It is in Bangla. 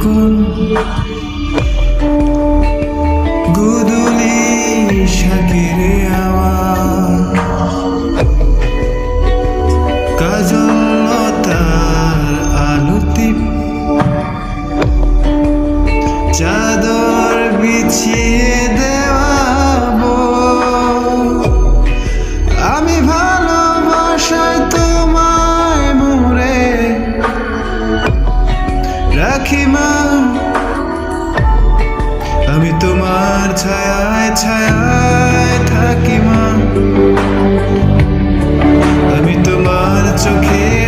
কোন গুদুলি শাকের আওয়াজ কাজল লতার আলোতে চাদর বিছিয়ে দেওয়াবো আমি ভালোবাসায় তোমায় মুড়ে রাখি মা আমি তোমার ছায়ায় ছায়ায় থাকি মা আমি তোমার চোখে